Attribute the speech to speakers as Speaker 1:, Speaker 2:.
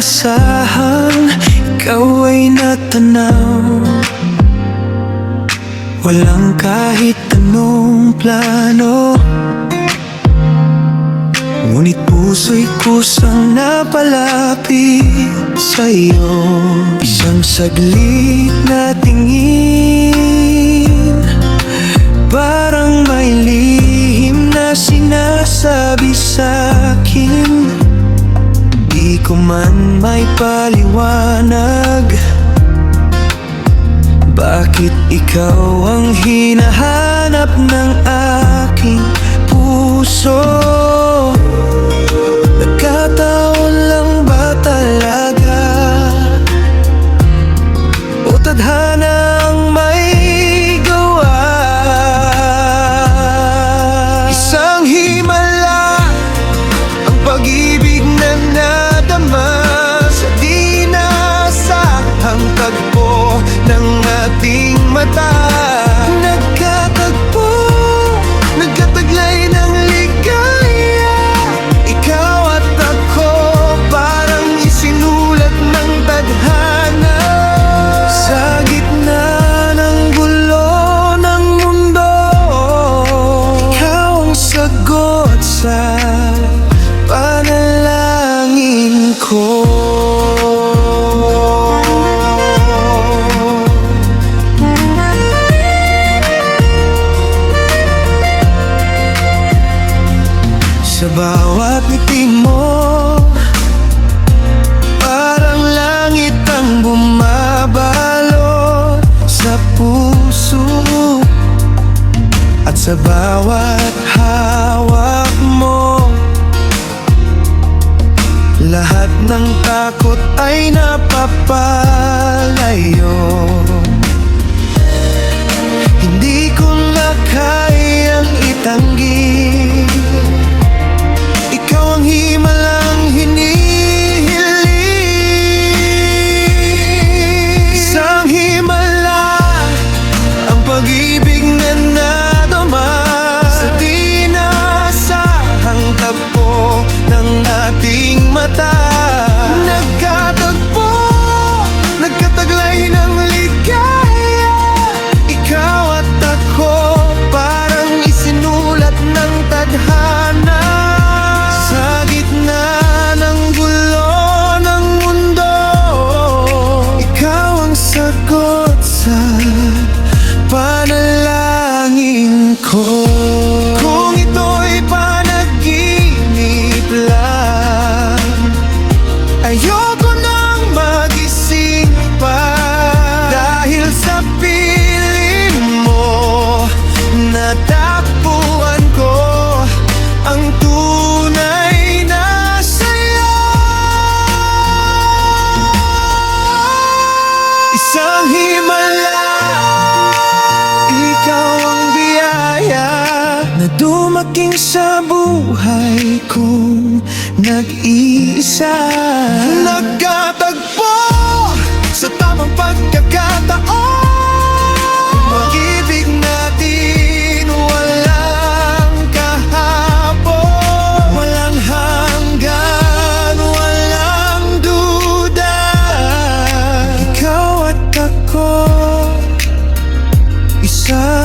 Speaker 1: inaasahan, ikaw ay natanaw. Walang kahit anong plano, ngunit puso'y kusang napalapit sa'yo. Isang saglit na tingin, parang may lihim na sinasabi sa'kin. Di ko man may paliwanag, bakit ikaw ang hinahanap ng aking puso? Nagkataon lang ba talaga, o tadhana ang may gawa? Isang himala ang pag-ibig na nadama sa di nasahang tagpo ng ating mata. Nagkatagpo, nagkataglay ng ligaya, ikaw at ako parang isinulat ng tadhana. Sa gitna ng gulo ng mundo, ikaw ang sagot sa panalangin ko. Sa bawat ngiti mo, parang langit ang bumabalot sa puso. At sa bawat hawak mo, lahat ng takot ay napapalayo. Hindi ko na kayang itanggi, ikaw ang himalang hinihiling. Isang himala ang pag-ibig na nadama sa di nasahang tagpo ng ating mata. Nagkatagpo, nagkataglay ng ligaya, ikaw at ako parang isinulat ng tadhana. Sa gitna ng gulo ng mundo, ikaw ang sagot sa panalangin ko. Kung ito'y panaginip lang, ayoko nang magising pa, dahil sa piling mo natagpuan ko ang tunay na saya. Isang himala, ikaw ang biyaya na dumating sa buhay kong nag-iisa. Nagkatagpo sa tamang pagkakataon, pag-ibig natin walang kahapon, walang hanggan, walang duda. Ikaw at ako, isa